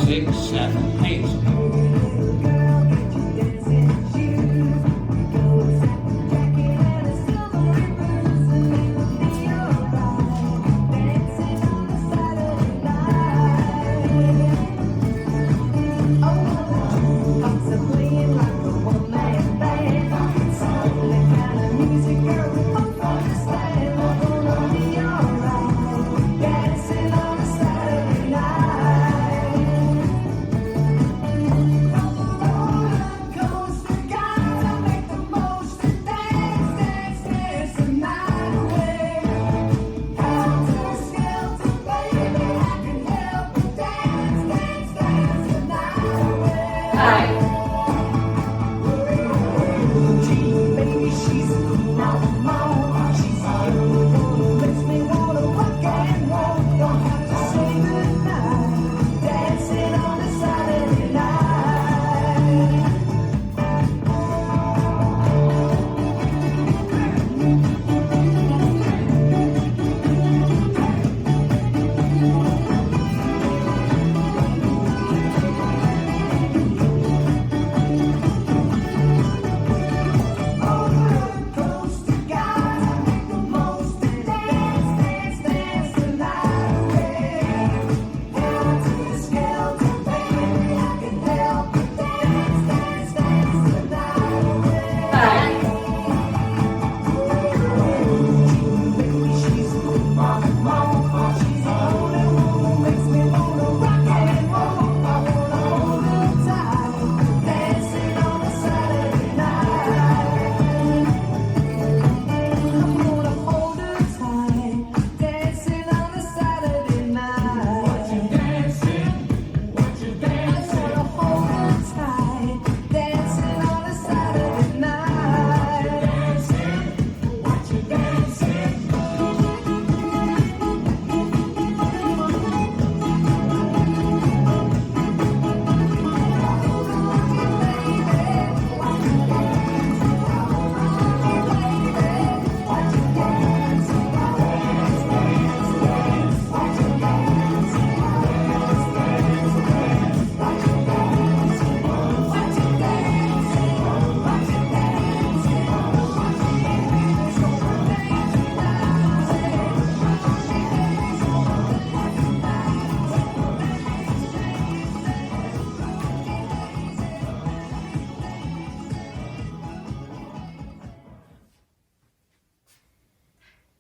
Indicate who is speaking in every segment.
Speaker 1: 6, 7, 8.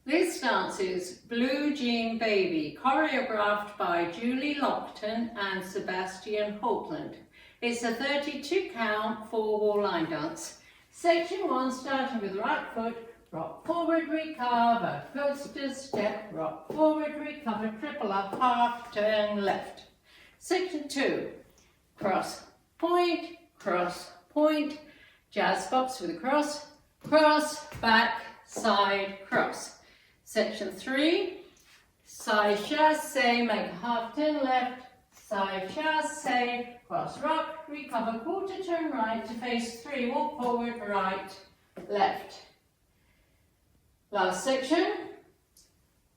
Speaker 2: This dance is Blue Jean Baby, choreographed by Julie Lockton and Sebastian Holtland. It's a 32 count 4-wall line dance. Section 1, starting with the right foot, rock forward, recover, coaster step, rock forward, recover, triple up, half turn left. Section 2, cross, point, jazz box with a cross, cross, back, side, cross. Section 3, side chasse, make a half turn left, side chasse, cross rock, recover, quarter turn right to face 3, walk forward, right, left. Last section,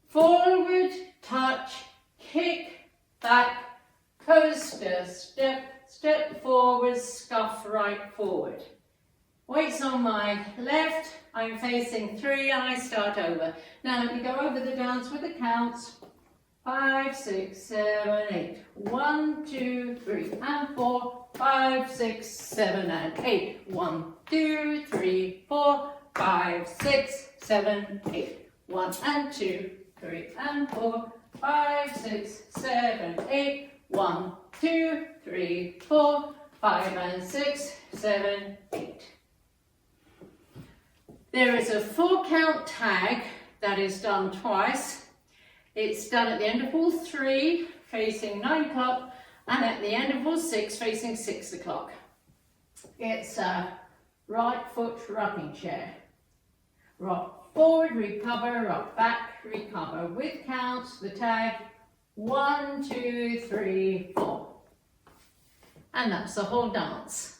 Speaker 2: forward, touch, kick, back, coaster, step, step forward, scuff right forward. Weights on my left, I'm facing 3, I start over. Now let me go over the dance with the counts. 5, 6, 7, 8. 1, 2, 3 and 4. 5, 6, 7 and 8. 1, 2, 3, 4. 5, 6, 7, 8. 1 and 2, 3 and 4. 5, 6, 7, 8. 1, 2, 3, 4. 5 and 6, 7, 8. There is a 4-count tag that is done twice. It's done at the end of wall 3, facing 9 o'clock, and at the end of wall 6, facing 6 o'clock. It's a right foot rocking chair. Rock forward, recover, rock back, recover. With counts, the tag 1, 2, 3, 4. And that's the whole dance.